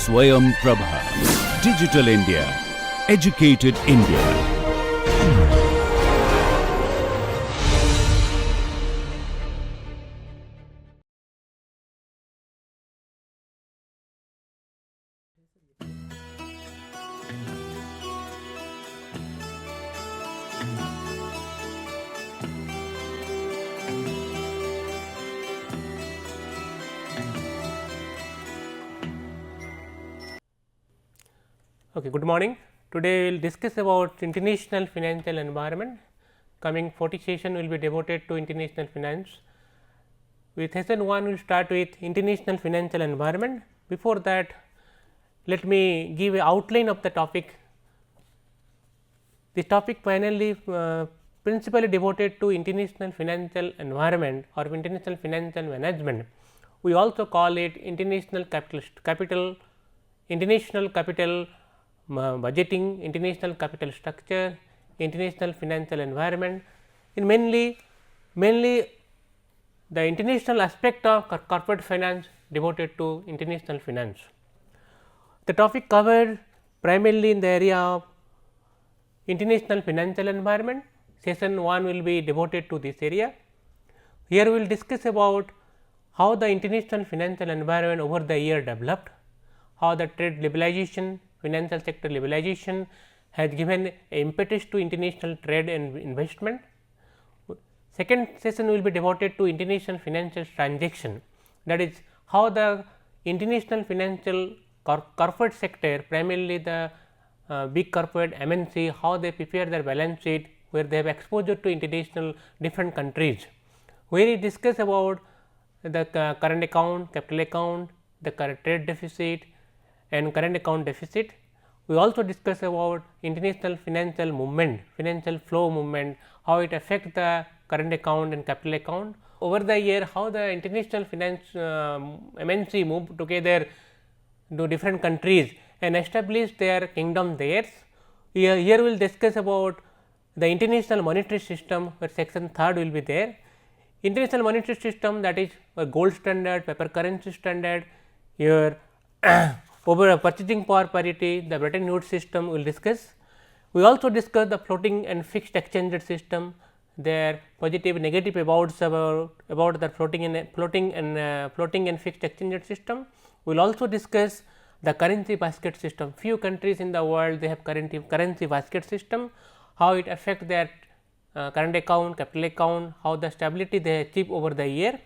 Swayam Prabha. Digital India. Educated India. Okay, good morning. Today we will discuss about international financial environment. Coming 40 session will be devoted to international finance. With session 1 we will start with international financial environment. Before that, let me give an outline of the topic. This topic primarily principally devoted to international financial environment or international financial management. We also call it international international capital budgeting, international capital structure, international financial environment, in mainly the international aspect of corporate finance devoted to international finance. The topic covered primarily in the area of international financial environment. Session 1 will be devoted to this area. Here we will discuss about how the international financial environment over the year developed, how the trade liberalization, financial sector liberalization has given impetus to international trade and investment. Second session will be devoted to international financial transaction, that is how the international financial corporate sector, primarily the big corporate MNC, how they prepare their balance sheet, where they have exposure to international different countries, where we discuss about the current account, capital account, the current trade deficit and current account deficit. We also discuss about international financial movement, financial flow movement, how it affects the current account and capital account. Over the year, how the international finance MNC move together to different countries and establish their kingdom there. Here we will discuss about the international monetary system, where section 3rd will be there. International monetary system, that is a gold standard, paper currency standard, your over purchasing power parity, the Bretton Woods system we will discuss. We also discuss the floating and fixed exchange rate system, their positive negative about the floating and fixed exchange rate system. We will also discuss the currency basket system. Few countries in the world they have currency basket system, how it affects their current account, capital account, how the stability they achieve over the year.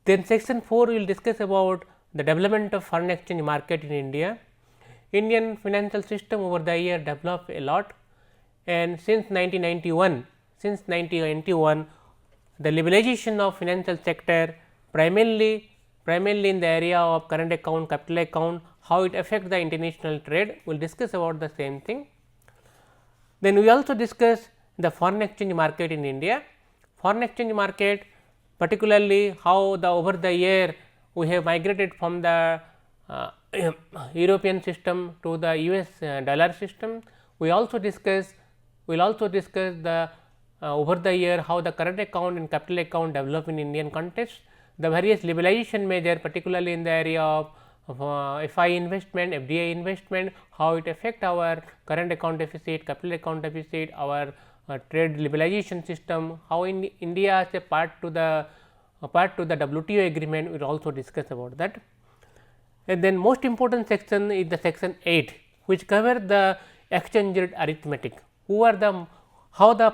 Then section 4 we will discuss about the development of foreign exchange market in India. Indian financial system over the year developed a lot, and since 1991, the liberalization of financial sector primarily in the area of current account, capital account, how it affects the international trade, we will discuss about the same thing. Then we also discuss the foreign exchange market in India. Foreign exchange market, particularly how the over the year we have migrated from the European system to the US dollar system. We also discuss the over the year how the current account and capital account develop in Indian context, the various liberalization measure, particularly in the area of FI investment, FDI investment, how it affect our current account deficit, capital account deficit, our trade liberalization system, how in India as a part to the WTO agreement, we will also discuss about that. And then most important section is the section 8, which cover the exchange rate arithmetic, how the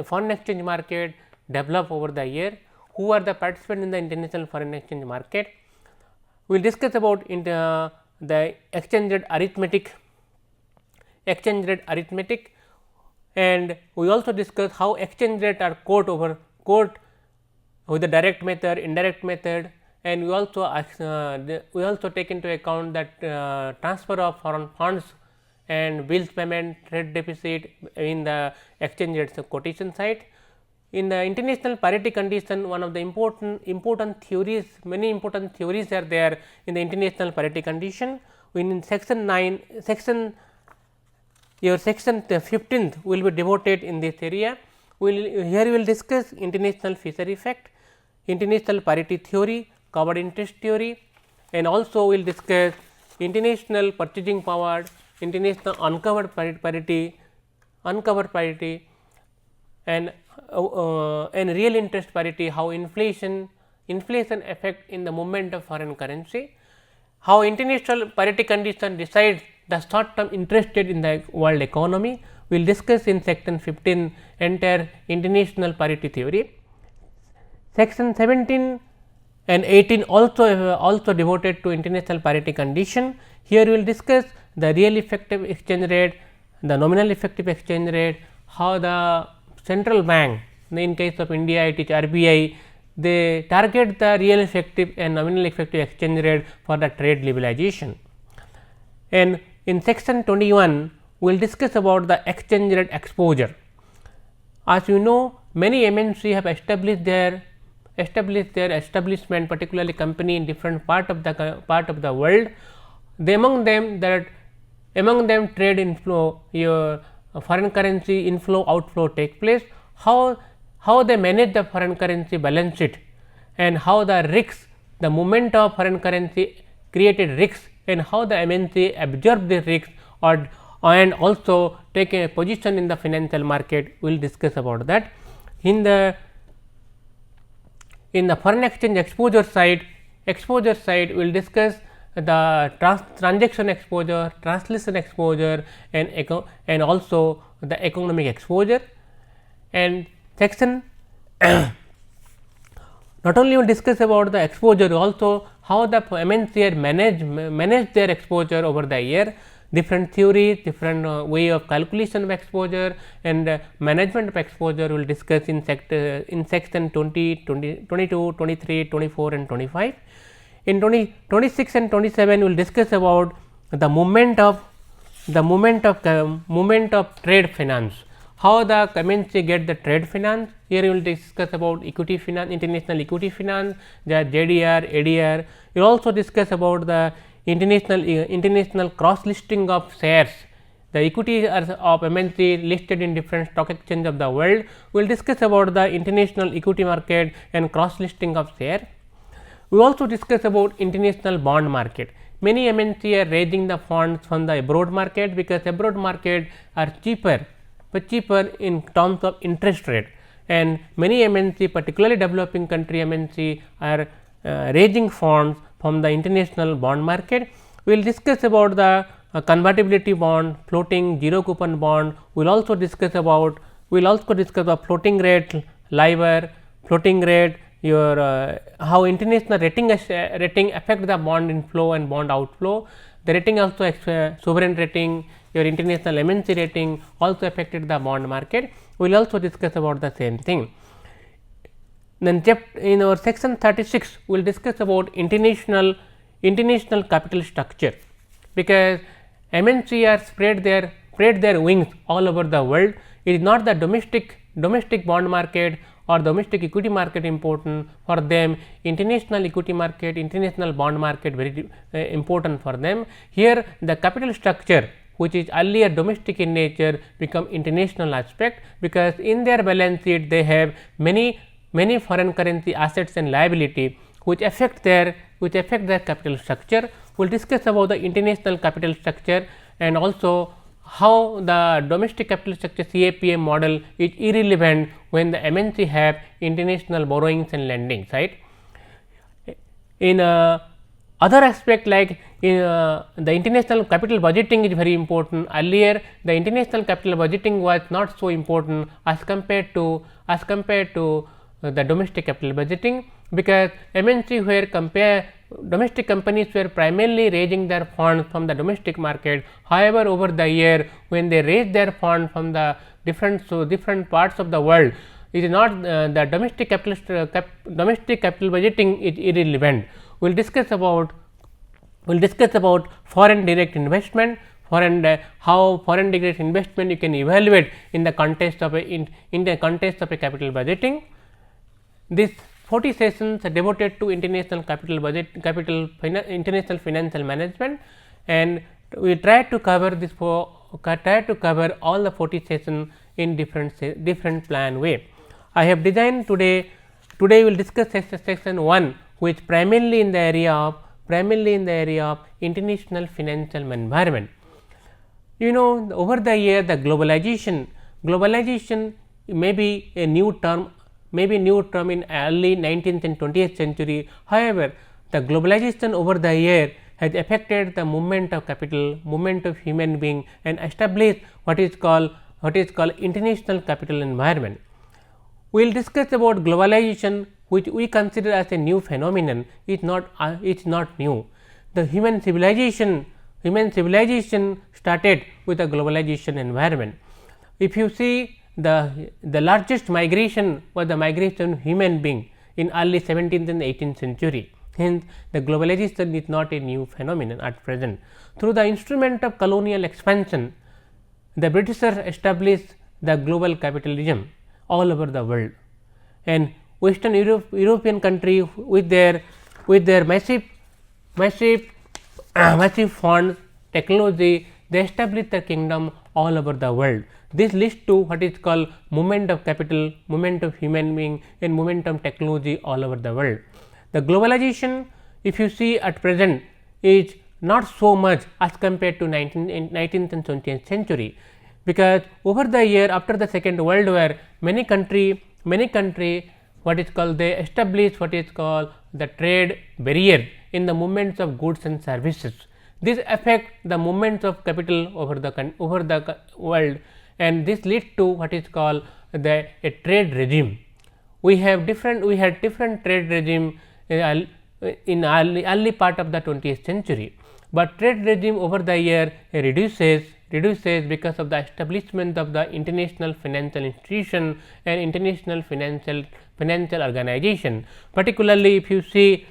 foreign exchange market develop over the year, who are the participants in the international foreign exchange market. We will discuss about the exchange rate arithmetic, and we also discuss how exchange rate are quote with the direct method, indirect method, and we also take into account that transfer of foreign funds and bills payment, trade deficit in the exchange rates quotation side. In the international parity condition, one of the important theories, many important theories are there in the international parity condition. In section 15th will be devoted in this area. Here we will discuss international Fisher effect, international parity theory, covered interest theory, and also we will discuss international purchasing power, international uncovered parity, and real interest parity, how inflation affect in the movement of foreign currency, how international parity condition decides the short term interest rate in the world economy. We will discuss in section 15 entire international parity theory. Section 17 and 18 also devoted to international parity condition. Here we will discuss the real effective exchange rate, the nominal effective exchange rate, how the central bank, in case of India it is RBI, they target the real effective and nominal effective exchange rate for the trade liberalization. And in section 21 we will discuss about the exchange rate exposure. As you know, many MNC have established their establishment, particularly company in different part of the world. Among them trade inflow, your foreign currency inflow outflow take place, how they manage the foreign currency balance sheet, and how the risks, the movement of foreign currency created risks, and how the MNC absorb the risks and also take a position in the financial market. We will discuss about that. In the foreign exchange exposure side, we will discuss the transaction exposure, translation exposure, and also the economic exposure. And section not only will discuss about the exposure, also how the MNC manage their exposure over the year, different theories, different way of calculation of exposure and management of exposure we will discuss in section 20, 22, 23, 24 and 25. In 26 and 27 we will discuss about the movement of trade finance, how the MNC get the trade finance. Here we will discuss about equity finance, international equity finance, the JDR, ADR. We will also discuss about the international cross listing of shares, the equity of MNC listed in different stock exchange of the world. We will discuss about the international equity market and cross listing of share. We also discuss about international bond market. Many MNC are raising the funds from the abroad market, because abroad market are cheaper in terms of interest rate, and many MNC, particularly developing country MNC, are raising funds from the international bond market. We will discuss about the convertibility bond, floating, zero coupon bond. We will also discuss about floating rate, LIBOR, floating rate, your how international rating affect the bond inflow and bond outflow. The rating also sovereign rating, your international MNC rating also affected the bond market. We will also discuss about the same thing. Then in our section 36 we will discuss about international capital structure, because MNC are spread their wings all over the world. It is not the domestic bond market or domestic equity market important for them. International equity market, international bond market very important for them. Here the capital structure, which is earlier domestic in nature, become international aspect, because in their balance sheet they have many foreign currency assets and liability which affect their capital structure. We will discuss about the international capital structure and also how the domestic capital structure CAPM model is irrelevant when the MNC have international borrowings and lending, right. In other aspect, like the international capital budgeting is very important. Earlier the international capital budgeting was not so important as compared to the domestic capital budgeting, because MNC where domestic companies were primarily raising their funds from the domestic market. However, over the year when they raise their funds from the different parts of the world, it is not the domestic capital budgeting is irrelevant. We will discuss about foreign direct investment, how foreign direct investment you can evaluate in the context of a capital budgeting. This 40 sessions are devoted to international international financial management, and we try to cover all the 40 sessions in different plan way. I have designed today we will discuss section 1, which primarily in the area of primarily in the area of international financial environment. You know, over the year the globalization may be a new term, in early 19th and 20th century. However, the globalization over the year has affected the movement of capital, movement of human being, and established what is called international capital environment. We will discuss about globalization, which we consider as a new phenomenon. It is not new. The human civilization started with a globalization environment. If you see, the largest migration was the migration of human being in early 17th and 18th century. Hence, the globalization is not a new phenomenon at present. Through the instrument of colonial expansion, the Britishers established the global capitalism all over the world, and Western European country with their massive funds, technology, they established the kingdom all over the world. This leads to what is called movement of capital, movement of human being, and movement of technology all over the world. The globalization, if you see at present, is not so much as compared to 19th and 20th century, because over the year after the Second World War, many country what is called, they established what is called the trade barrier in the movements of goods and services. This affect the movements of capital over the world, and this leads to what is called a trade regime. We had different trade regime in early part of the 20th century, but trade regime over the year reduces because of the establishment of the international financial institution and international financial organization. Particularly if you see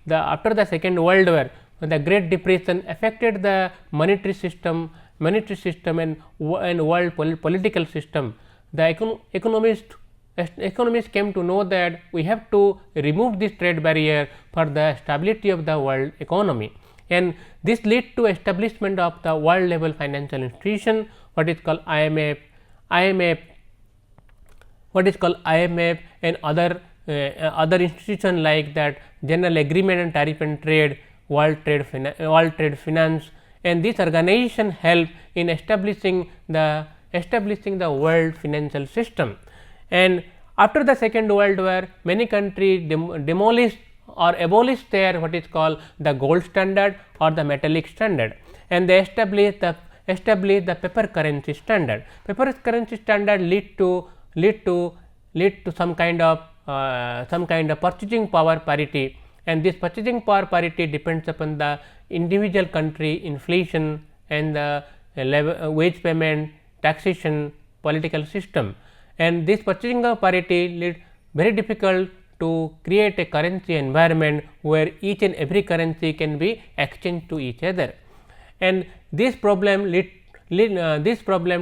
the after the Second World War, the Great Depression affected the monetary system and world political system. The economists came to know that we have to remove this trade barrier for the stability of the world economy, and this led to establishment of the world level financial institution, what is called IMF and other institutions like that, General Agreement on Tariff and Trade, World Trade Finance, and this organization help in establishing the world financial system. And after the Second World War, many countries demolished or abolished their what is called the gold standard or the metallic standard, and they established the paper currency standard. Paper currency standard lead to some kind of purchasing power parity, and this purchasing power parity depends upon the individual country inflation and the wage payment, taxation, political system, and this purchasing power parity lead very difficult to create a currency environment where each and every currency can be exchanged to each other, and this problem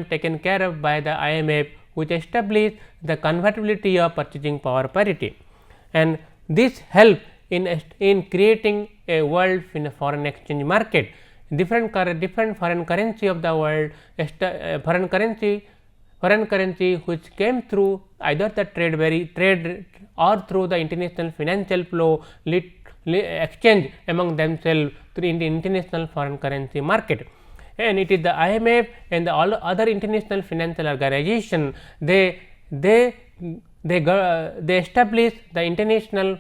taken care of by the IMF, which established the convertibility of purchasing power parity, and this help in creating a world foreign exchange market. Different foreign currency of the world, foreign currency which came through either the trade or through the international financial flow, exchange among themselves through the international foreign currency market. And it is the IMF and all other international financial organization, they establish the international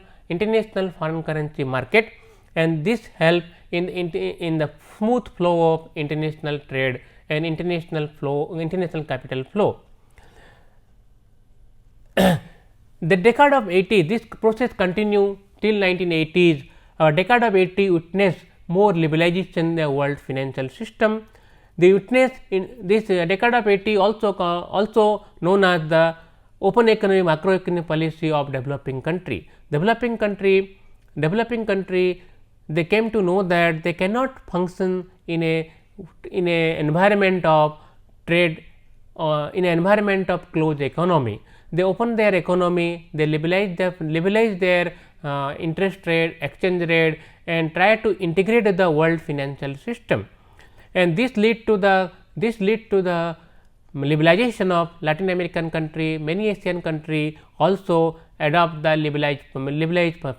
foreign currency market, and this help in the smooth flow of international trade and international capital flow. The decade of 80s, this process continued till 1980s. Our decade of 80 witnessed more liberalization in the world financial system. They witnessed in this decade of 80 also known as the open economy macroeconomic policy of developing country. Developing country, they came to know that they cannot function in a environment of trade in an environment of closed economy. They open their economy, they liberalize their interest rate, exchange rate, and try to integrate the world financial system, and this lead to the liberalization of Latin American country. Many Asian country also adopt the liberalized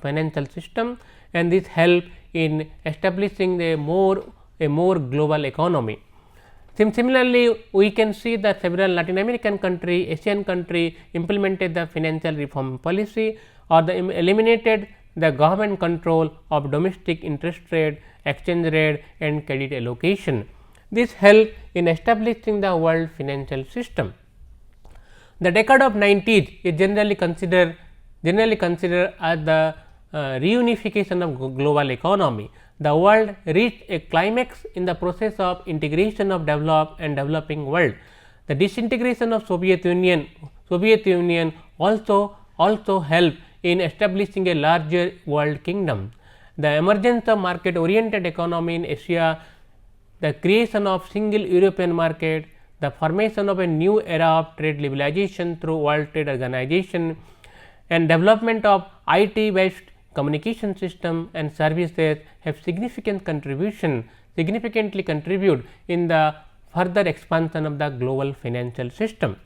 financial system, and this help in establishing a more global economy. Similarly, we can see that several Latin American country, Asian country implemented the financial reform policy or eliminated the government control of domestic interest rate, exchange rate and credit allocation. This helped in establishing the world financial system. The decade of 90s is generally considered as the reunification of global economy. The world reached a climax in the process of integration of developed and developing world. The disintegration of Soviet Union also helped in establishing a larger world kingdom. The emergence of market oriented economy in Asia, the creation of single European market, the formation of a new era of trade liberalization through World Trade Organization and development of IT based communication system and services have significantly contribute in the further expansion of the global financial system.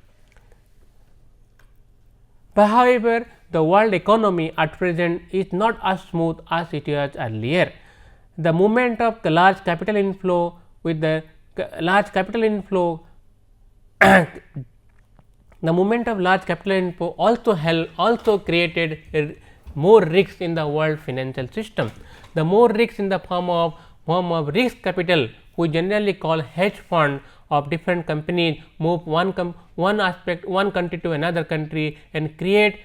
But however, the world economy at present is not as smooth as it was earlier. The movement of the large capital inflow with the large capital inflow the movement of large capital inflow also created more risks in the world financial system. The more risks in the form of risk capital, we generally call hedge fund of different companies move one country to another country and create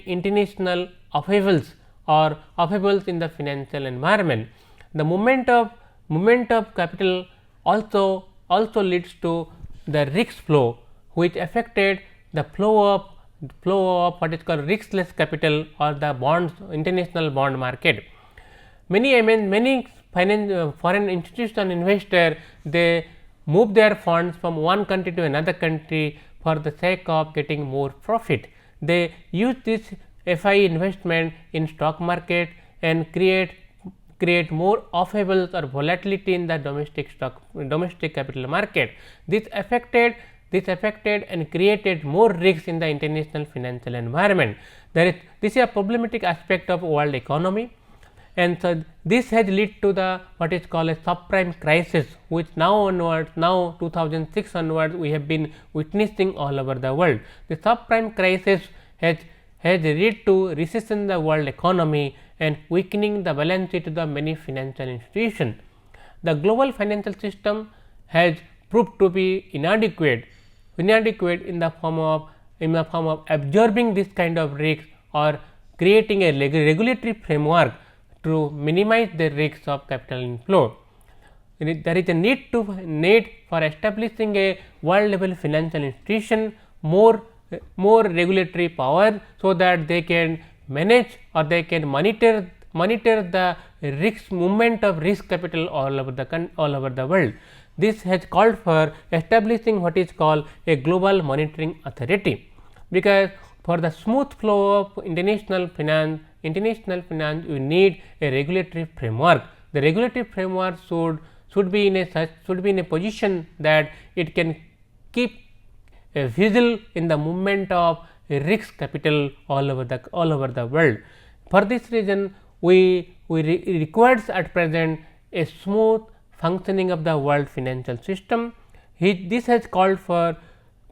international upheavals in the financial environment. The movement of capital also leads to the risk flow, which affected the flow of what is called riskless capital or the bonds, international bond market. Many foreign institutional investors, they move their funds from one country to another country for the sake of getting more profit. They use this FI investment in stock market and create more upheavals or volatility in the domestic capital market. This affected and created more risks in the international financial environment. This is a problematic aspect of world economy, and so this has led to the what is called a subprime crisis, which now 2006 onwards we have been witnessing all over the world. The subprime crisis has led to recession in the world economy and weakening the balance sheet of the many financial institutions. The global financial system has proved to be inadequate in the form of absorbing this kind of risk or creating a regulatory framework to minimize the risks of capital inflow. There is a need for establishing a world level financial institution, more regulatory power, so that they can manage or they can monitor the risk movement of risk capital all over the world. This has called for establishing what is called a global monitoring authority, because for the smooth flow of international finance you need a regulatory framework. The regulatory framework should be in a position that it can keep a vigil in the movement of risk capital all over the world. For this reason, we requires at present a smooth functioning of the world financial system. This has called for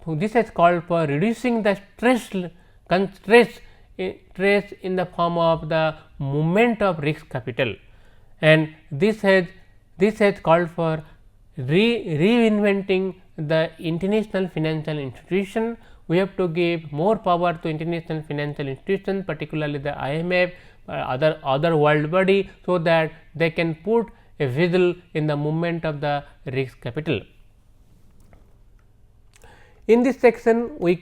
reducing the stress in the form of the movement of risk capital, and this has called for reinventing the international financial institution. We have to give more power to international financial institutions, particularly the IMF, other world body, so that they can put a vigil in the movement of the risk capital. In this section, we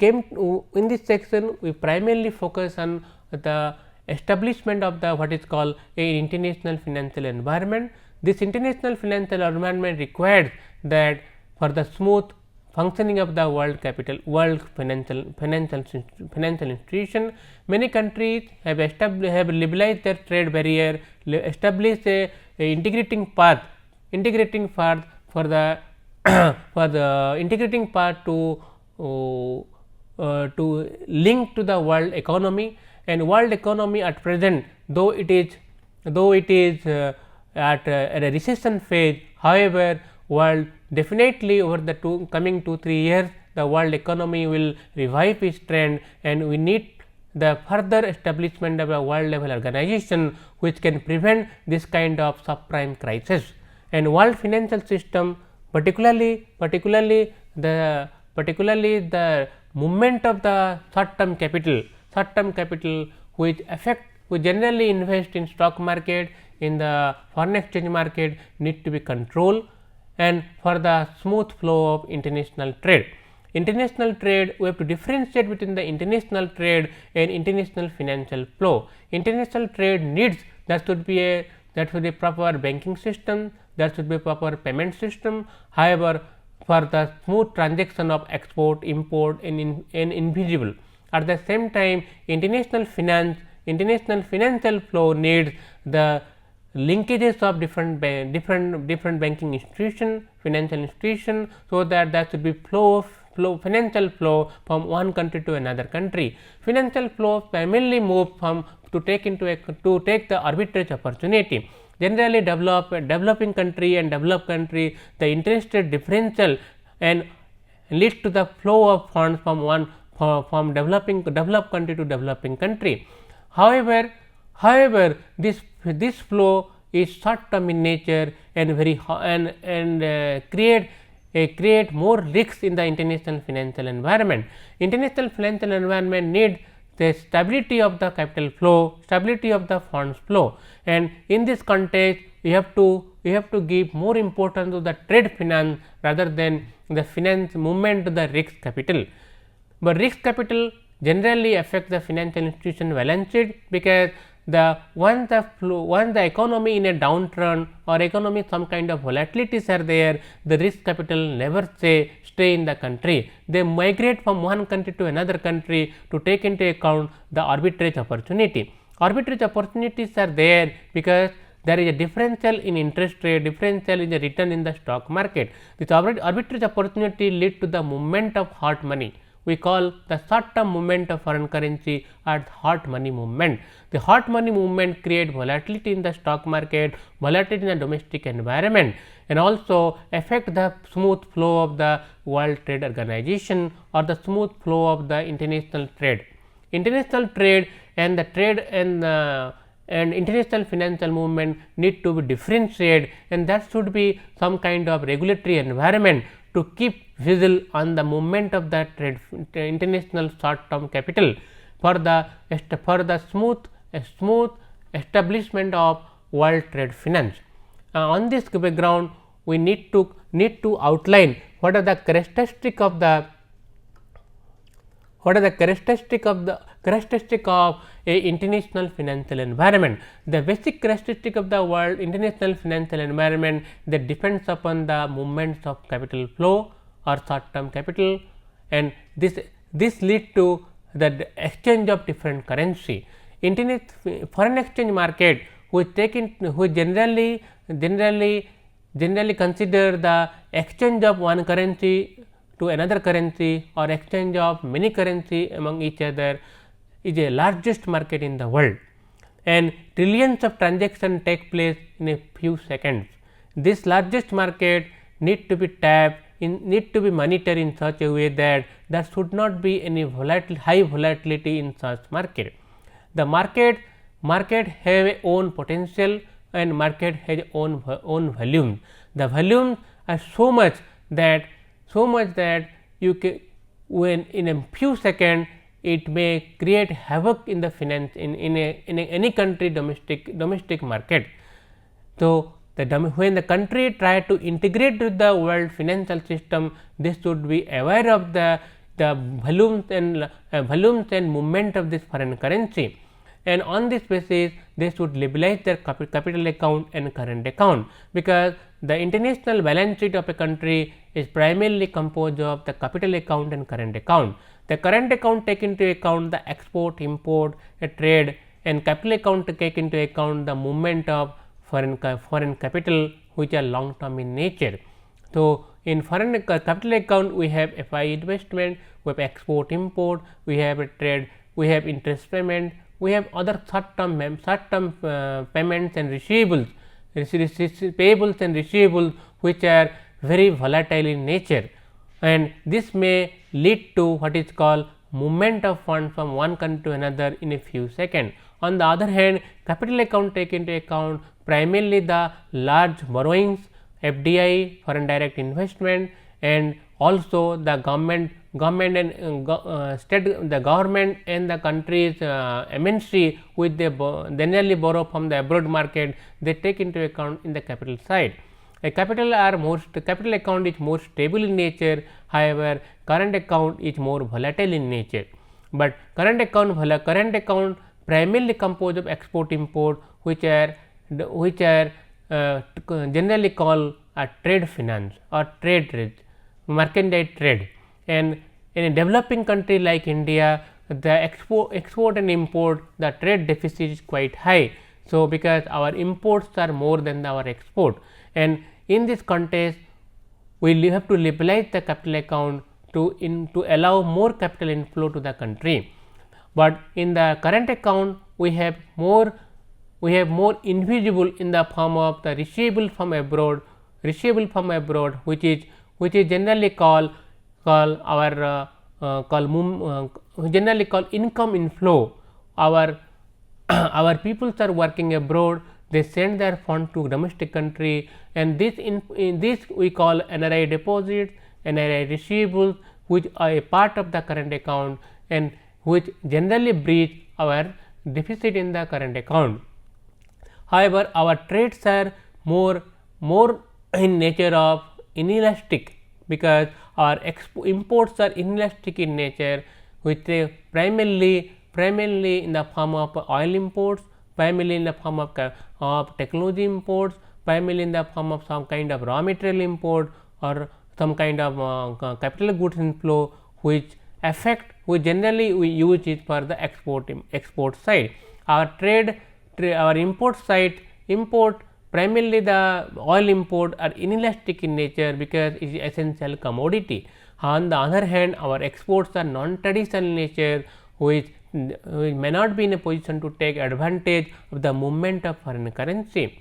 primarily focus on the establishment of the what is called a international financial environment. This international financial environment requires that for the smooth functioning of the world financial institution, many countries have liberalized their trade barrier, established a integrating path for the integrating path to link to the world economy. And world economy at present, though it is though it is at a recession phase. However, world definitely over the coming 2-3 years, the world economy will revive its trend, and we need the further establishment of a world level organization which can prevent this kind of subprime crisis. And world financial system, particularly the movement of the short term capital which generally invest in stock market, in the foreign exchange market, need to be controlled, and for the smooth flow of international trade. International trade, we have to differentiate between the international trade and international financial flow. International trade needs that should be a proper banking system, that should be proper payment system. However, for the smooth transaction of export, import and invisible. At the same time, international financial flow needs the linkages of different banking institution, financial institution, so that there should be financial flow from one country to another country. Financial flow primarily move to take the arbitrage opportunity. Generally, developing country and developed country, the interest rate differential and leads to the flow of funds from developed country to developing country. However, this flow is short term in nature and create more risks in the international financial environment. International financial environment needs the stability of the capital flow, stability of the funds flow, and in this context we have to give more importance to the trade finance rather than the finance movement to the risk capital. But risk capital generally affects the financial institution balance sheet, because once the economy in a downturn or economy some kind of volatilities are there, the risk capital never stay in the country. They migrate from one country to another country to take into account the arbitrage opportunity. Arbitrage opportunities are there because there is a differential in interest rate, differential in the return in the stock market. This arbitrage opportunity lead to the movement of hot money. We call the short term movement of foreign currency as hot money movement. The hot money movement create volatility in the stock market, volatility in the domestic environment, and also affect the smooth flow of the World Trade Organization or the smooth flow of the international trade. International trade and the trade and international financial movement need to be differentiated, and that should be some kind of regulatory environment to keep vigil on the movement of the trade international short term capital for the smooth establishment of world trade finance. On this background, we need to outline what are the characteristic of a international financial environment. The basic characteristic of the world international financial environment that depends upon the movements of capital flow or short term capital, and this lead to the exchange of different currency. Foreign exchange market which generally consider the exchange of one currency to another currency or exchange of many currency among each other is the largest market in the world, and trillions of transactions take place in a few seconds. This largest market need to be monitored in such a way that there should not be any high volatility in such market. The market have a own potential and market has own volume. The volumes are so much that you can, when in a few seconds it may create havoc in the finance in any country domestic market. So, when the country try to integrate with the world financial system, they should be aware of the volumes and movement of this foreign currency, and on this basis they should liberalize their capital account and current account, because the international balance sheet of a country is primarily composed of the capital account and current account. The current account take into account the export, import, trade, and capital account take into account the movement of foreign capital which are long term in nature. So, in foreign capital account we have FI investment, we have export import, we have trade, we have interest payment, we have other short term payments and receivables, payables and receivables, which are very volatile in nature, and this may lead to what is called movement of funds from one country to another in a few seconds. On the other hand, capital account take into account primarily the large borrowings, FDI, foreign direct investment, and also the government and state, the government and the country's MNC, which they generally borrow from the abroad market, they take into account in the capital side. A capital account is more stable in nature, however, current account is more volatile in nature. But current account primarily composed of export import, which are generally called a trade finance or mercantile trade, and in a developing country like India, the export and import, the trade deficit is quite high. So, because our imports are more than our export, and in this context we have to liberalize the capital account to allow more capital inflow to the country. But in the current account we have more invisible in the form of the receivable from abroad, which is generally called income inflow. Our peoples are working abroad, they send their fund to domestic country, and this we call NRI deposits, NRI receivables, which are a part of the current account and which generally breach our deficit in the current account. However, our trades are more in nature of inelastic, because our imports are inelastic in nature, which primarily in the form of oil imports, primarily in the form of technology imports, primarily in the form of some kind of raw material import or some kind of capital goods inflow, which generally we use it for the export side. Our import primarily the oil import are inelastic in nature, because it is essential commodity. On the other hand, our exports are non-traditional in nature, which may not be in a position to take advantage of the movement of foreign currency,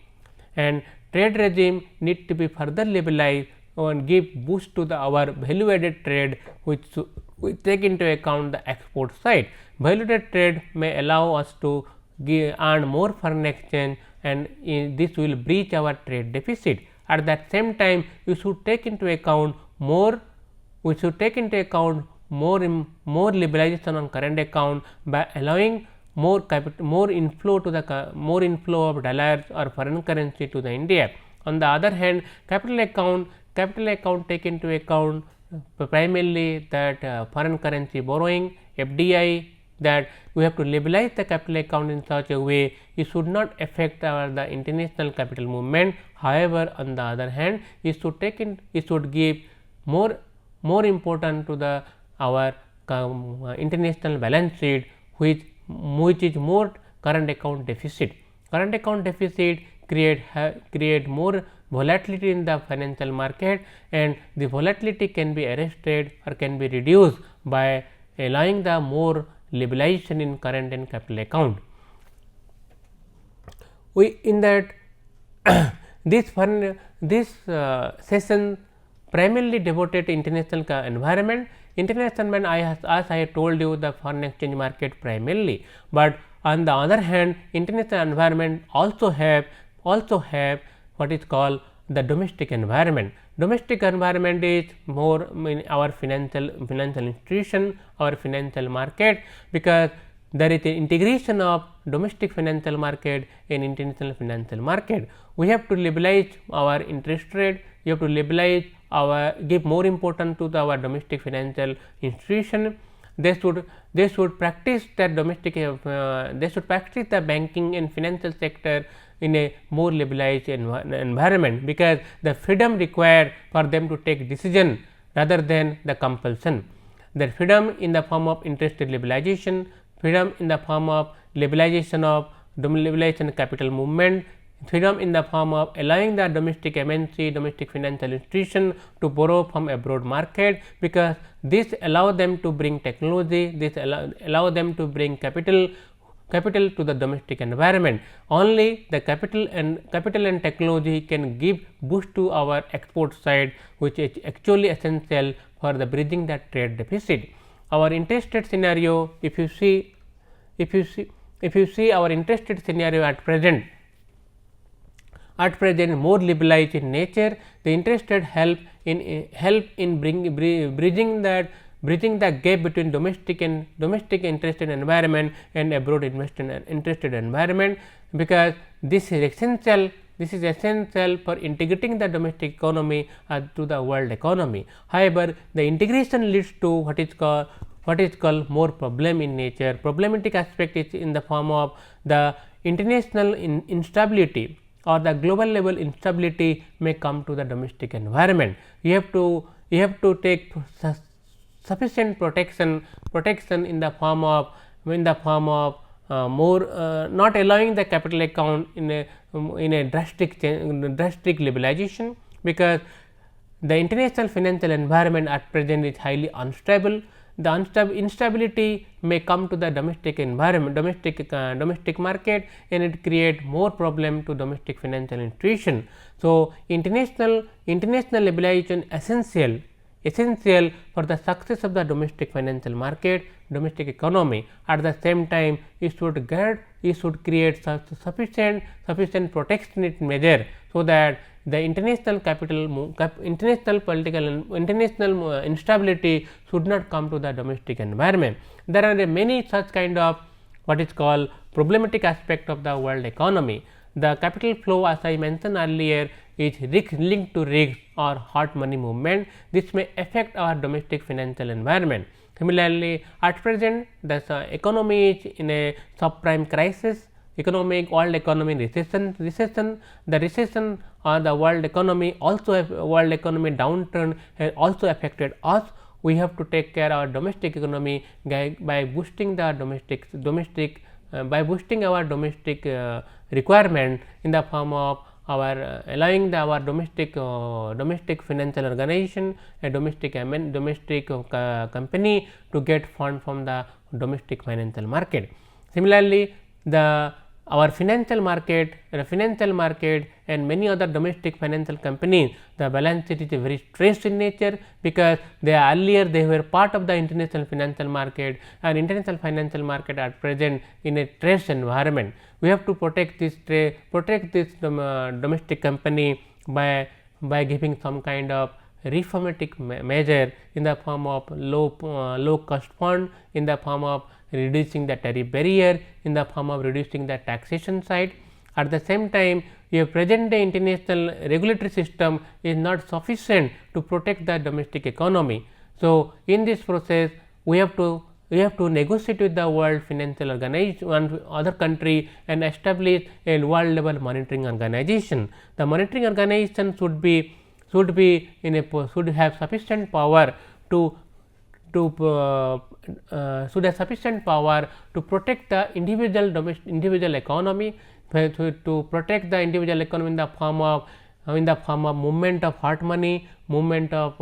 and trade regime need to be further liberalized and give boost to our value added trade, which take into account the export side. Value added trade may allow us to earn more foreign exchange, and this will breach our trade deficit. At that same time, we should take into account more liberalization on current account by allowing more inflow of dollars or foreign currency to the India. On the other hand, capital account take into account primarily that foreign currency borrowing, FDI, that we have to liberalize the capital account in such a way it should not affect the international capital movement. However, on the other hand, it should give more important to our international balance sheet, which is more current account deficit. Current account deficit create more volatility in the financial market, and the volatility can be arrested or can be reduced by allowing the more liberalization in current and capital account. This session primarily devoted to international environment. International environment, as I have told you, the foreign exchange market primarily, but on the other hand, international environment also have what is called the domestic environment. Domestic environment is more in our financial institution, our financial market, because there is an integration of domestic financial market and international financial market. We have to liberalize our interest rate, we have to liberalize give more importance to our domestic financial institution. They should practice that they should practice the banking and financial sector in a more liberalized environment, because the freedom required for them to take decision rather than the compulsion. The freedom in the form of interest rate liberalization, freedom in the form of liberalization capital movement, freedom in the form of allowing the domestic MNC, domestic financial institution to borrow from abroad market, because this allow them to bring technology, this allow them to bring capital capital to the domestic environment. Only the capital and technology can give boost to our export side, which is actually essential for the bridging that trade deficit. Our interest rate scenario, if you see our interest rate scenario at present more liberalized in nature, the interest rate help in bridging the gap between domestic interested environment and abroad interested environment, because this is essential for integrating the domestic economy to the world economy. However, the integration leads to what is called more problem in nature. Problematic aspect is in the form of the international instability or the global level instability may come to the domestic environment. You have to take sufficient protection in the form of more not allowing the capital account in a drastic liberalization, because the international financial environment at present is highly unstable. The instability may come to the domestic environment, domestic market, and it create more problem to domestic financial institution. So, international liberalization essential for the success of the domestic financial market, domestic economy. At the same time, it should create sufficient protectionist measure, so that the international political and international instability should not come to the domestic environment. There are many such kind of what is called problematic aspect of the world economy. The capital flow, as I mentioned earlier, is linked to risks or hot money movement. This may affect our domestic financial environment. Similarly, at present the economy is in a subprime crisis, world economy recession. The recession or the world economy downturn has also affected us. We have to take care of our domestic economy by boosting the domestic requirement in the form of our allowing our domestic financial organization, a domestic company to get fund from the domestic financial market. Similarly, our financial market and many other domestic financial companies, the balance sheet is very stressed in nature, because earlier they were part of the international financial market, and international financial market at present in a stressed environment. We have to protect this domestic company by giving some kind of reformatic measure in the form of low cost fund, in the form of reducing the tariff barrier, in the form of reducing the taxation side. At the same time, your present day international regulatory system is not sufficient to protect the domestic economy. So, in this process we have to negotiate with the world financial organization, other country, and establish a world level monitoring organization. The monitoring organization should have sufficient power to protect the individual economy, to protect the individual economy in the form of movement of hot money, movement of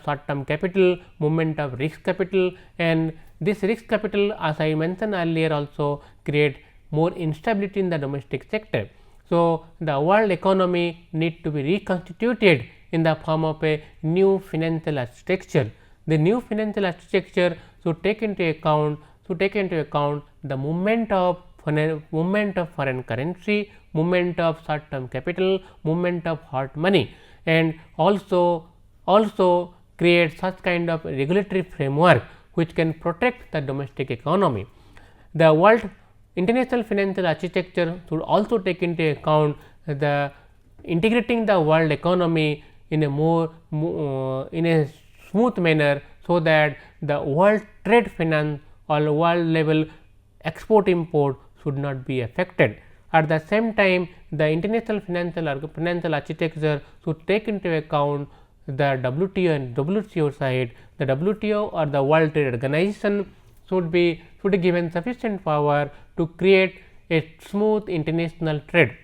short term capital, movement of risk capital, and this risk capital, as I mentioned earlier, also create more instability in the domestic sector. So, the world economy need to be reconstituted in the form of a new financial architecture. The new financial architecture should take into account the movement of foreign currency, movement of short term capital, movement of hot money, and also create such kind of regulatory framework which can protect the domestic economy. The world international financial architecture should also take into account the integrating the world economy in a in a smooth manner, so that the world trade finance or world level export import should not be affected. At the same time, the international financial architecture should take into account the WTO and WTO side. The WTO or the World Trade Organization should be given sufficient power to create a smooth international trade.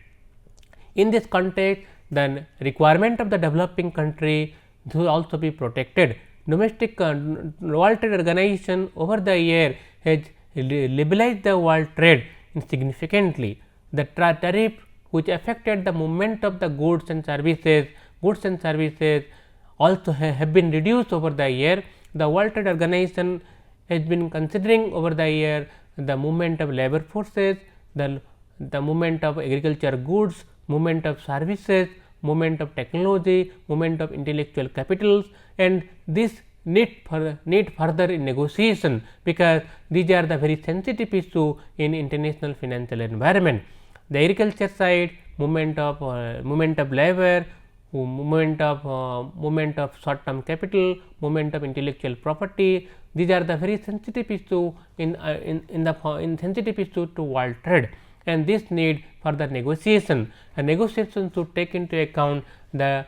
In this context, the requirement of the developing country should also be protected. Domestic World Trade Organization over the year has liberalized the world trade significantly. The tariff which affected the movement of the goods and services also have been reduced over the year. The World Trade Organization has been considering over the year the movement of labor forces, the movement of agriculture goods, movement of services, movement of technology, movement of intellectual capitals, and this need further negotiation, because these are the very sensitive issue in international financial environment. The agriculture side, movement of labor, movement of short term capital, movement of intellectual property, these are the very sensitive issue in sensitive issue to world trade, and this need further negotiation. A negotiation should take into account the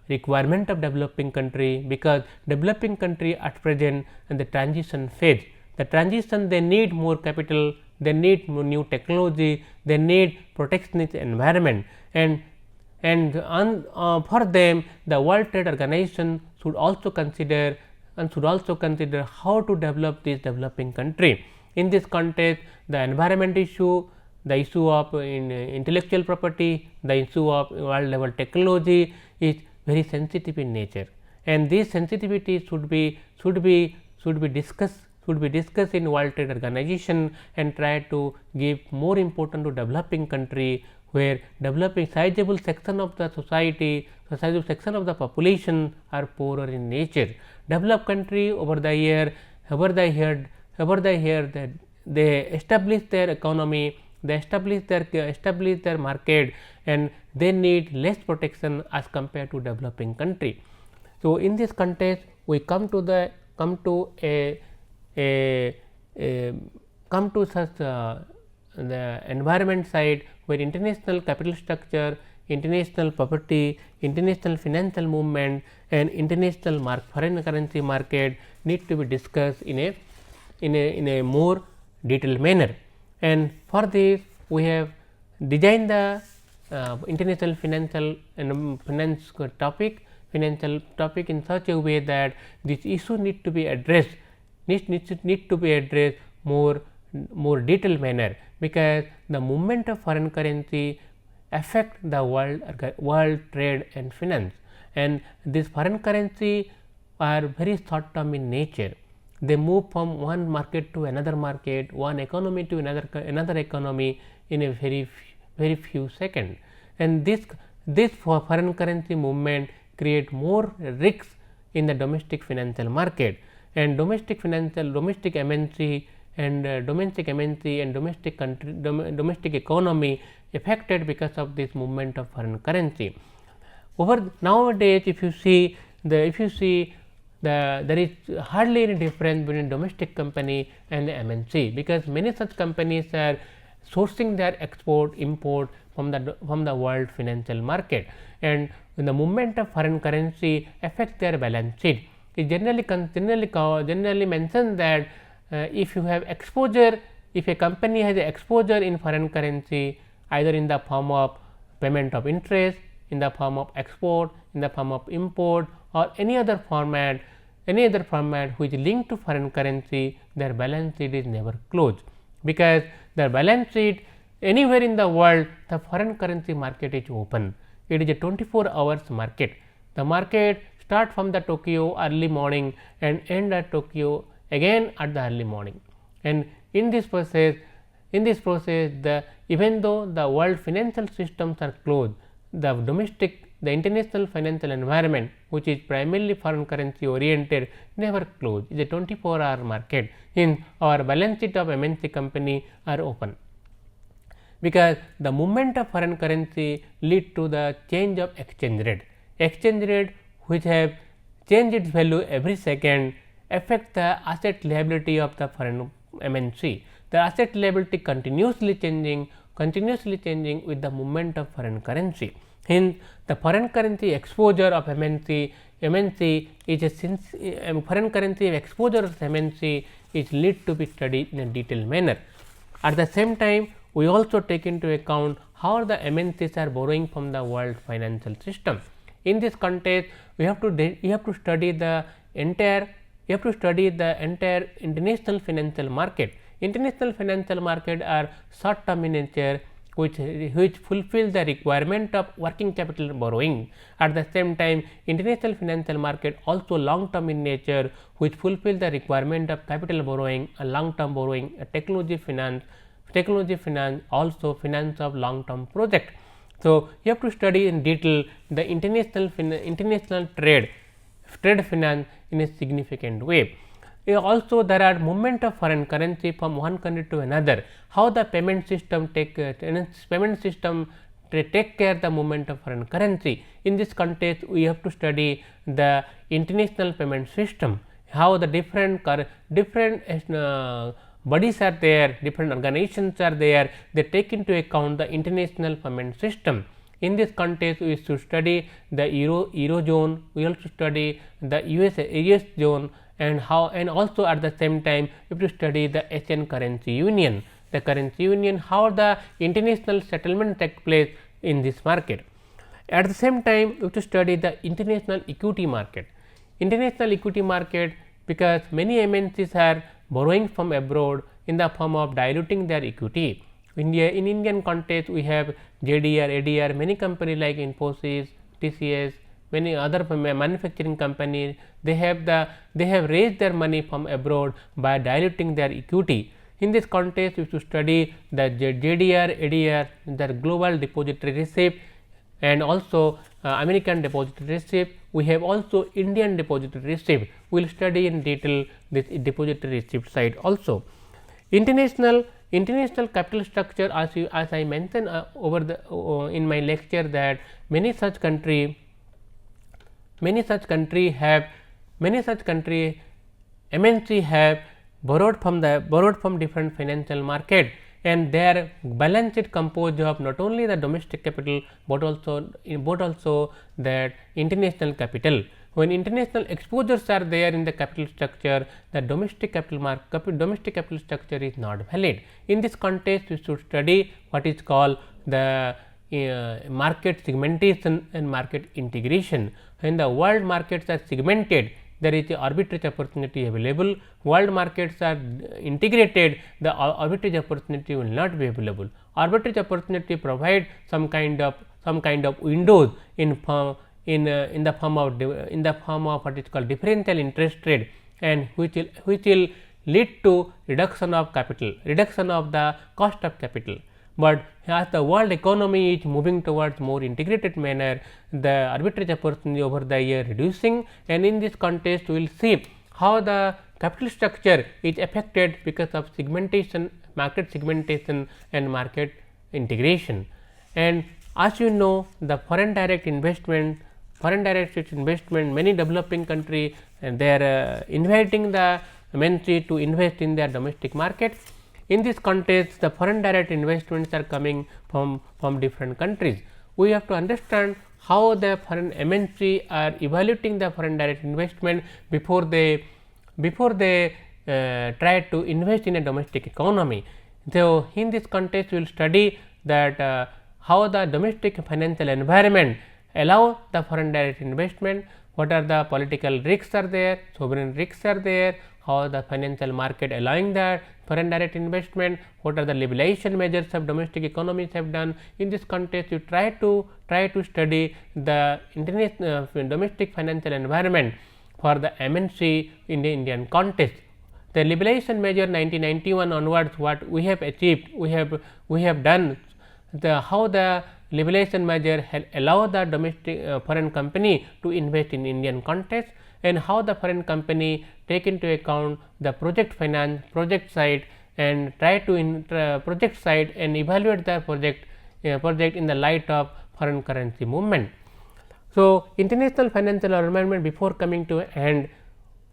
requirement of developing country, because developing country at present in the transition phase. The transition, they need more capital, they need new technology, they need protectionist environment, and for them the World Trade Organization should also consider how to develop this developing country. In this context, the environment issue, the issue of intellectual property, the issue of world level technology is very sensitive in nature, and this sensitivity should be discussed in World Trade Organization, and try to give more importance to developing country, where developing sizable section of the society, sizable section of the population are poorer in nature. Developed country over the year that they establish their economy, they establish their market, and they need less protection as compared to developing country. So, in this context, we come to such the environment side, where international capital structure, international property, international financial movement, and international foreign currency market need to be discussed in a more detailed manner. And for this, we have designed the international financial and financial topic in such a way that this issue need to be addressed more detailed manner, because the movement of foreign currency affect the world trade and finance, and this foreign currency are very short term in nature. They move from one market to another market, one economy to another economy in a very few seconds, and this foreign currency movement create more risks in the domestic financial market, and domestic MNC and domestic economy affected because of this movement of foreign currency. Over nowadays, if you see there is hardly any difference between domestic company and the MNC, because many such companies are sourcing their export import from the world financial market, and when the movement of foreign currency affects their balance sheet. It generally mentions that if you have exposure, if a company has exposure in foreign currency, either in the form of payment of interest, in the form of export, in the form of import, or any other format which is linked to foreign currency, their balance sheet is never closed, because their balance sheet anywhere in the world, the foreign currency market is open. It is a 24 hours market. The market start from the Tokyo early morning and end at Tokyo again at the early morning, and in this process even though the world financial systems are closed, the international financial environment, which is primarily foreign currency oriented, never closed. It is a 24-hour market. In our balance sheet of MNC company are open, because the movement of foreign currency lead to the change of exchange rate which have changed its value every second, affect the asset liability of the foreign MNC. The asset liability continuously changing with the movement of foreign currency. Hence, the foreign currency exposure of MNC is lead to be studied in a detailed manner. At the same time, we also take into account how the MNCs are borrowing from the world financial system. In this context, we have to study the entire you have to study the entire international financial market. International financial market are short term in nature, which fulfill the requirement of working capital borrowing. At the same time, international financial market also long term in nature, which fulfill the requirement of capital borrowing, a long term borrowing, a technology finance, also finance of long term project. So, you have to study in detail the international trade finance in a significant way. Also, there are movement of foreign currency from one country to another. How the payment system take care the movement of foreign currency. In this context, we have to study the international payment system. How the different bodies are there, different organizations are there. They take into account the international payment system. In this context, we should study the Eurozone. We also study the US zone, and also at the same time we have to study the Asian currency union. The currency union, how the international settlement take place in this market. At the same time, we have to study the international equity market. International equity market, because many MNCs are borrowing from abroad in the form of diluting their equity. In Indian context, we have JDR, ADR, many companies like Infosys, TCS, many other manufacturing companies. They have raised their money from abroad by diluting their equity. In this context, we should study the JDR, ADR, the global depository receipt, and also American depository receipt. We have also Indian depository receipt. We will study in detail this depository receipt side also. International capital structure, as I mentioned in my lecture, that many such country MNC have borrowed from different financial market, and their balance sheet composed of not only the domestic capital, but also that international capital. When international exposures are there in the capital structure, the domestic capital structure is not valid. In this context, we should study what is called the market segmentation and market integration. When the world markets are segmented, there is arbitrage opportunity available. World markets are integrated, the arbitrage opportunity will not be available. Arbitrage opportunity provide some kind of windows in the form of what is called differential interest rate, and which will lead to reduction of the cost of capital. But as the world economy is moving towards more integrated manner, the arbitrage opportunity over the year reducing, and in this context we will see how the capital structure is affected because of segmentation, market segmentation and market integration. And as you know, the foreign direct investment, many developing country, and they are inviting the MNC to invest in their domestic market. In this context, the foreign direct investments are coming from different countries. We have to understand how the foreign MNC are evaluating the foreign direct investment before they try to invest in a domestic economy. So, in this context, we will study that how the domestic financial environment allow the foreign direct investment, what are the political risks are there, sovereign risks are there, how the financial market allowing that foreign direct investment, what are the liberalization measures of domestic economies have done. In this context, you try to study the domestic financial environment for the MNC in the Indian context. The liberalization measure 1991 onwards, what we have achieved, we have done how the liberalization measure allow the domestic foreign company to invest in Indian context, and how the foreign company take into account the project finance, project side, and try to project side and evaluate the project in the light of foreign currency movement. So, international financial environment, before coming to end,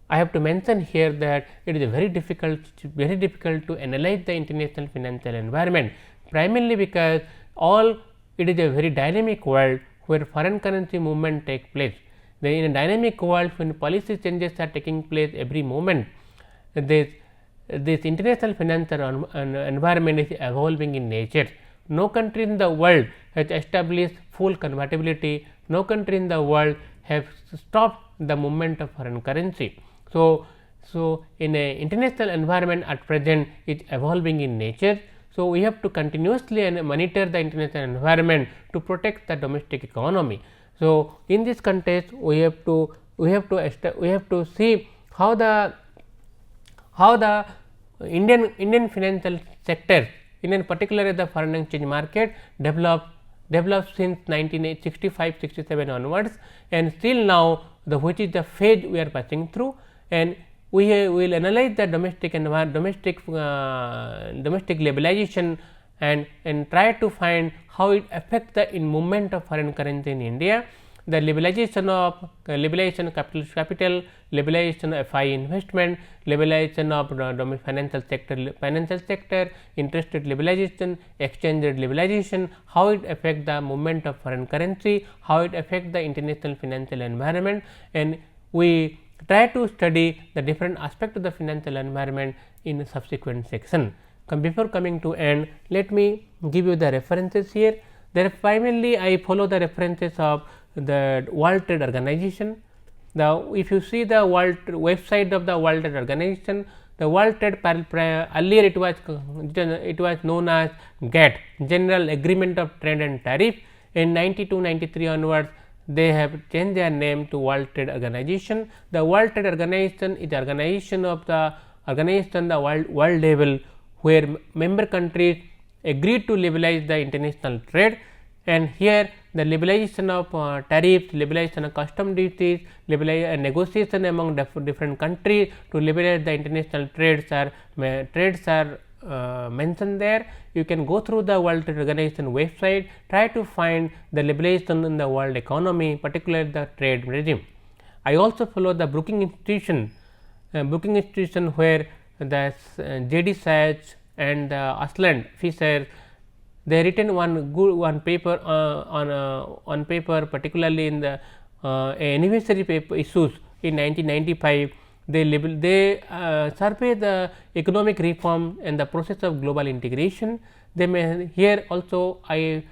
I have to mention here that it is very difficult to analyze the international financial environment, primarily because it is a very dynamic world where foreign currency movement take place. In a dynamic world, when policy changes are taking place every moment, this international financial environment is evolving in nature. No country in the world has established full convertibility. No country in the world has stopped the movement of foreign currency. So, So, in a international environment at present is evolving in nature. So, we have to continuously monitor the international environment to protect the domestic economy. So, in this context we have to see how the Indian financial sector, in particular the foreign exchange market developed since 1965-67 onwards, and still now which is the phase we are passing through, and we will analyze the domestic liberalization and try to find how it affects the movement of foreign currency in India. The liberalization of capital, liberalization of FI investment, liberalization of financial sector, interest rate liberalization, exchange rate liberalization, how it affects the movement of foreign currency, how it affects the international financial environment, and we try to study the different aspects of the financial environment in a subsequent section. Before coming to end, let me give you the references here. There primarily I follow the references of the World Trade Organization. If you see the website of the World Trade Organization, the World Trade earlier it was known as GATT, General Agreement of Trade and Tariff. In 92-93 onwards, they have changed their name to World Trade Organization. The World Trade Organization is the organization the world level, where member countries agreed to liberalize the international trade, and here the liberalization of tariffs, liberalization of custom duties, negotiation among different countries to liberalize the international trades are mentioned there. You can go through the World Trade Organization website, try to find the liberalization in the world economy, particularly the trade regime. I also follow the Brookings Institution, where the J.D. Sachs and Asland Fisher, they written one paper on paper, particularly in the anniversary paper issues in 1995. They survey the economic reform and the process of global integration. Here also I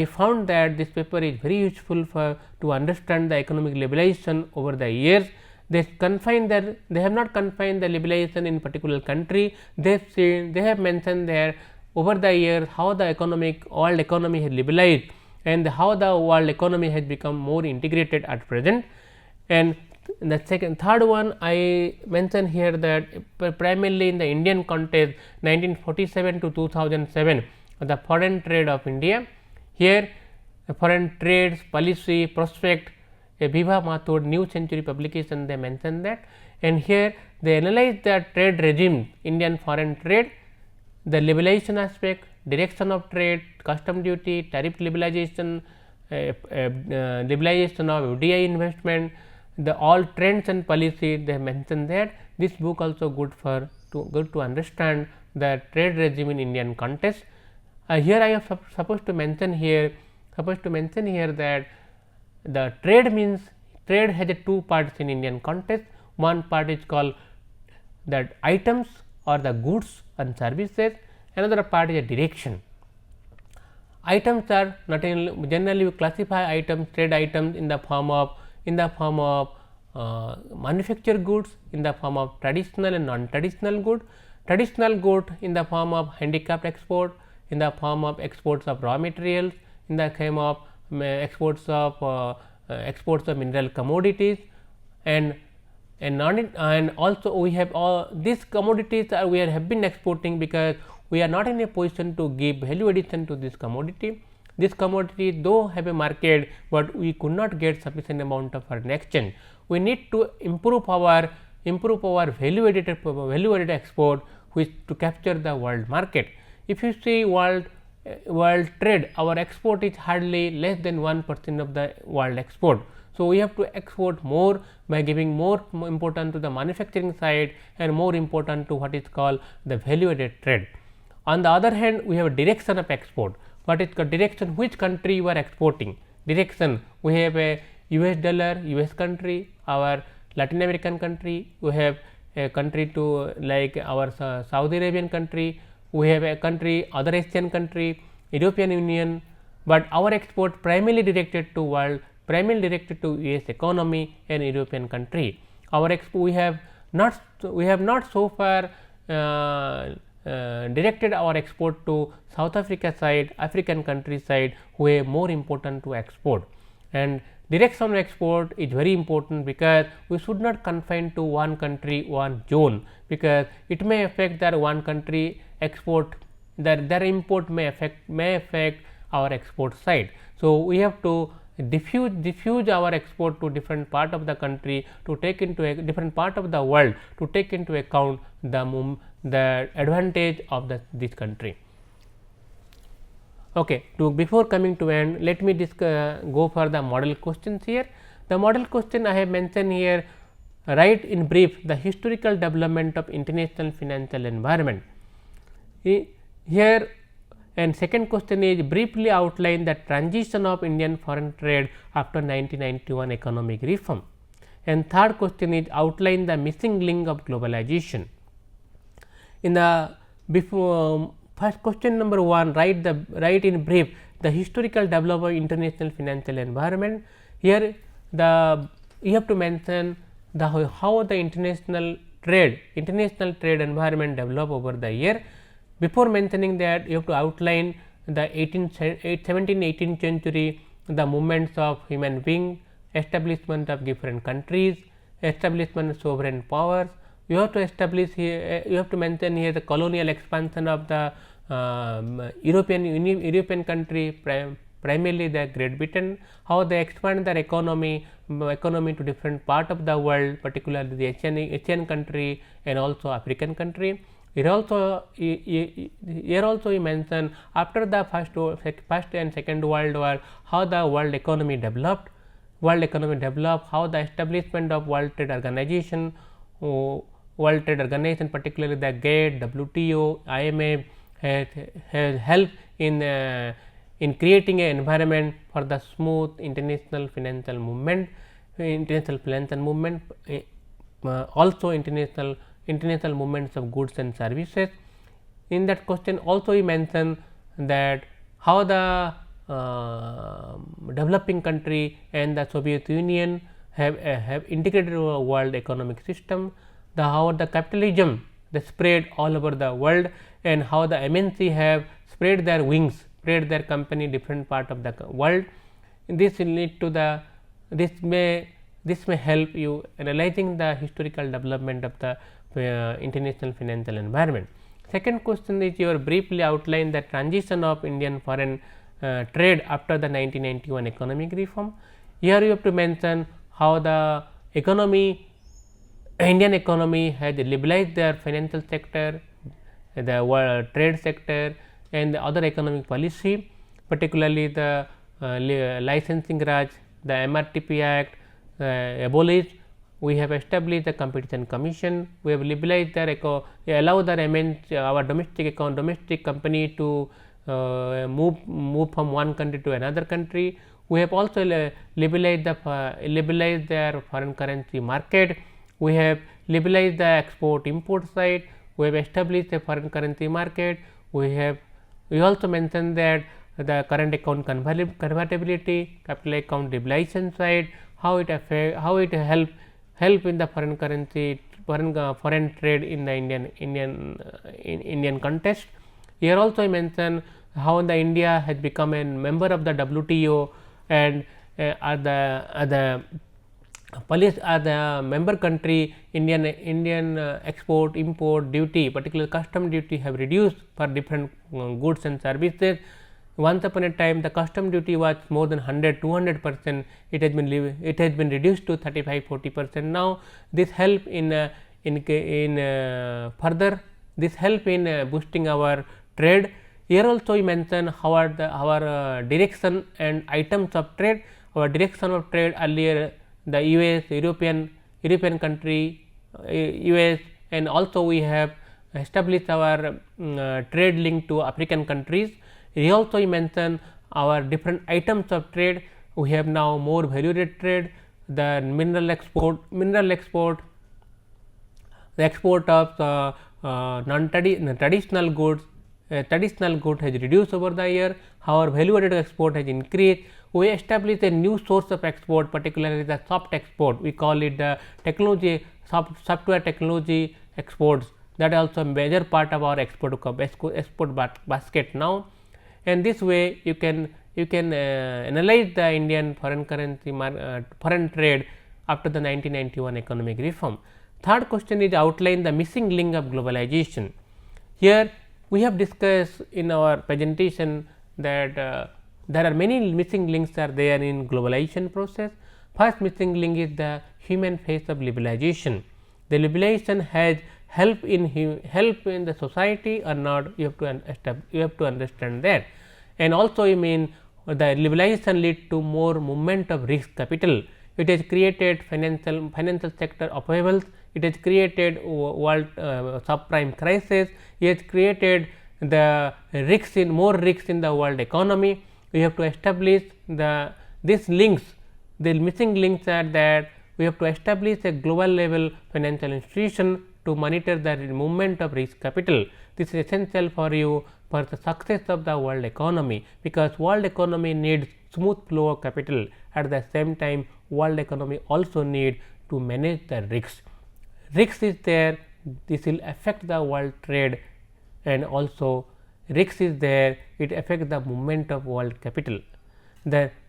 found that this paper is very useful to understand the economic liberalization over the years. They have not confined the liberalization in particular country. They have mentioned there over the years how the world economy has liberalized and how the world economy has become more integrated at present. And the third one I mentioned here that primarily in the Indian context 1947 to 2007, the foreign trade of India. Here foreign trades policy prospect, a Viva Mathur New Century publication, they mentioned that, and here they analyze the trade regime, Indian foreign trade, the liberalization aspect, direction of trade, custom duty, tariff liberalization, liberalization of FDI investment, the all trends and policy they mentioned that. This book also good to understand the trade regime in Indian context. Here I am supposed to mention here that the trade has two parts in Indian context. One part is called that items or the goods and services, another part is a direction. Items are not only generally we classify items, trade items in the form of manufactured goods, in the form of traditional and non-traditional goods. Traditional good in the form of handicraft export, in the form of exports of raw materials, in the form of exports of mineral commodities, and also we have all these commodities we have been exporting because we are not in a position to give value addition to this commodity. This commodity though have a market, but we could not get sufficient amount of foreign exchange. We need to improve our value added export, which to capture the world market. If you see world trade, our export is hardly less than 1% of the world export. So, we have to export more by giving more importance to the manufacturing side and more important to what is called the value added trade. On the other hand, we have a direction of export. What is the direction? Which country you are exporting? Direction, we have a US dollar, US country, our Latin American country, we have a country to like our Saudi Arabian country, we have a country other Asian country, European Union, but our export primarily directed to US economy and European country. We have we have not so far directed our export to South Africa side, African country side, who are more important to export. And direction of export is very important, because we should not confine to one country, one zone, because it may affect that one country export, their import may affect our export side. So, we have to diffuse our export to different part of the country, to take into a different part of the world, to take into account the advantage of this country. Okay, before coming to end, let me go for the model questions here. The model question I have mentioned here: write in brief the historical development of international financial environment. Here, and second question is briefly outline the transition of Indian foreign trade after 1991 economic reform. And third question is outline the missing link of globalization. In the first question number 1, write in brief the historical development of international financial environment. Here you have to mention how the international trade environment developed over the year. Before mentioning that, you have to outline the 17th-18th century, the movements of human being, establishment of different countries, establishment of sovereign powers. You have to establish here, you have to mention here the colonial expansion of the European country, primarily the Great Britain, how they expand their economy to different part of the world, particularly the Asian country and also African country. Here also you mention after the first and second world war, how the world economy developed, how the establishment of World Trade Organization, particularly the GATT, WTO, IMF has helped in creating an environment for the smooth international financial movement, also international movements of goods and services. In that question also we mention that how the developing country and the Soviet Union have integrated a world economic system, how the capitalism spread all over the world, and how the MNC have spread their wings, spread their company different part of the world. This will lead to this may help you analyzing the historical development of the international financial environment. Second question is you briefly outline the transition of Indian foreign trade after the 1991 economic reform. Here you have to mention how the Indian economy has liberalized their financial sector, the world trade sector, and the other economic policy, particularly the licensing Raj, the MRTP Act abolished. We have established the competition commission. We have liberalized their allow our domestic company to move from one country to another country. We have also liberalized their foreign currency market. We have liberalized the export import side. We have established a foreign currency market. We also mentioned that the current account convertibility, capital account debilitation side, how it help in the foreign currency foreign trade in the Indian context. Here also I mentioned how the India has become a member of the WTO and the member country Indian export import duty, particularly custom duty have reduced for different goods and services. Once upon a time the custom duty was more than 100-200%, it has been reduced to 35-40%. Now this help in further this help in boosting our trade. Here also we mention how are our direction and items of trade. Our direction of trade earlier the US, European country, US, and also we have established our trade link to African countries. Here also we mention our different items of trade. We have now more value-added trade, the mineral export, the export of traditional goods. Traditional good has reduced over the year. Our value-added export has increased. We established a new source of export, particularly the soft export. We call it the technology software technology exports, that also a major part of our export basket now, and this way you can analyze the Indian foreign currency foreign trade after the 1991 economic reform. Third question is outline the missing link of globalization. Here we have discussed in our presentation that there are many missing links are there in globalization process. First missing link is the human face of liberalization. The liberalization has help in the society or not, you have to understand that. And also you mean the liberalization lead to more movement of risk capital. It has created financial sector upheavals, it has created world subprime crisis, it has created the more risks in the world economy. We have to establish these links. The missing links are that we have to establish a global level financial institution to monitor the movement of risk capital. This is essential for you for the success of the world economy, because world economy needs smooth flow of capital. At the same time, world economy also need to manage the risks. Risks is there, this will affect the world trade, and also risks is there, it affects the movement of world capital.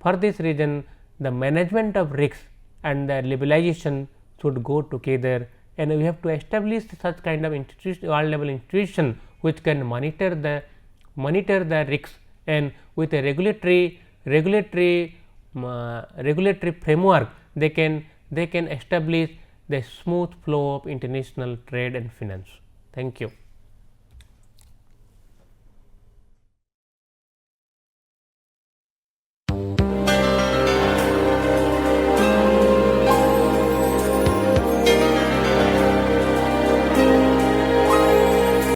For this reason, the management of risks and the liberalization should go together, and we have to establish such kind of institution, world level institution which can monitor the risks, and with a regulatory framework they can establish the smooth flow of international trade and finance. Thank you.